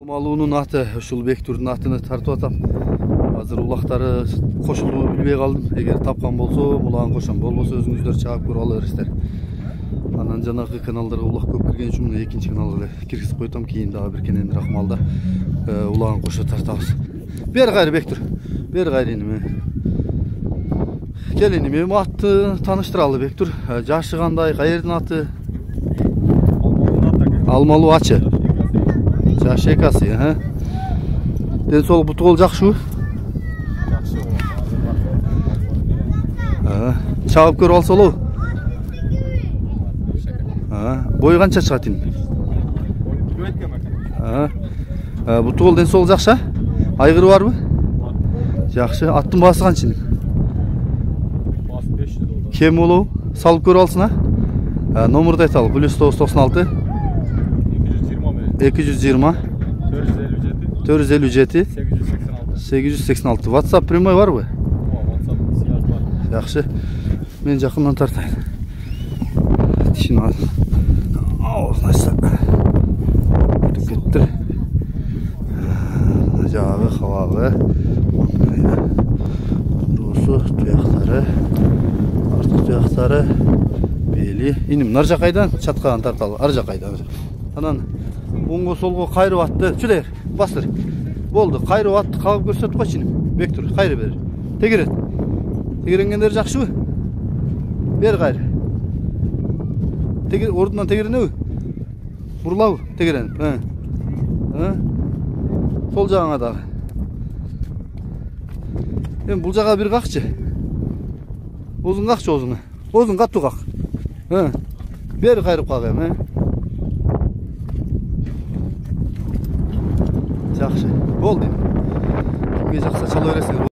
Малуунун аты ушул Бектурдун атыны тартып атам. Азыр улактары кошулду билбей калдым. Эгер тапкан болсо, улагын кошом. Болбосо өзүңүздөр чаап көрүп ала бересиздер. Анан жанагы каналдарга улак көп кирген үчүн мына экинчи каналга эле киргизип койдум. Кийин дагы бир кененирээк малда улагын кошо тартабыз. Бер кайры Бектур. Бер кайры эниме. Кел эниме атты тааныштыралы Бектур. Жашы кандай, каердин аты? Алмалуу ачы. Жашы экасы, Ден соолук буту кол жакшыбы? Чабып көрүп алса болобу? Бою канча чыгат эми? Буту кол ден соолук жакшы? Айгыры барбы? Жакшы. Аттын баасы канча эми? Баасы 500 доллар. Кем болобу? Салып көрүп алсың, Номурду айталы. +996 220 457 886. WhatsApp прямой барбы? Жакшы. Мен жакындан тартайын. Тишин ал. Аузунайса. Кеттир. Жагы, хабагы. Русу, туяктары. Артык туяктары. Бели. Иним нар жакайдан чаткадан тарталы. Ар жакайдан. Анан оңго солго кайрып атты. Чүлер, бастыр. Болду. Кайрып атты, кагып көрсөтүп койчу иним. Бектур, кайры бер. Тегерет. Тегеренгендер жакшыбы? Бер кайры. Тегер ордунан тегеренеби? Бурлабы тегеренип. Сол жагыңа дагы. Эми бул жага бир какчы. Озун какчы озуну. Озун катуу как. Бер кайрып каг эми. Жакшы. Болду. Кимге жакса чала бересиңер.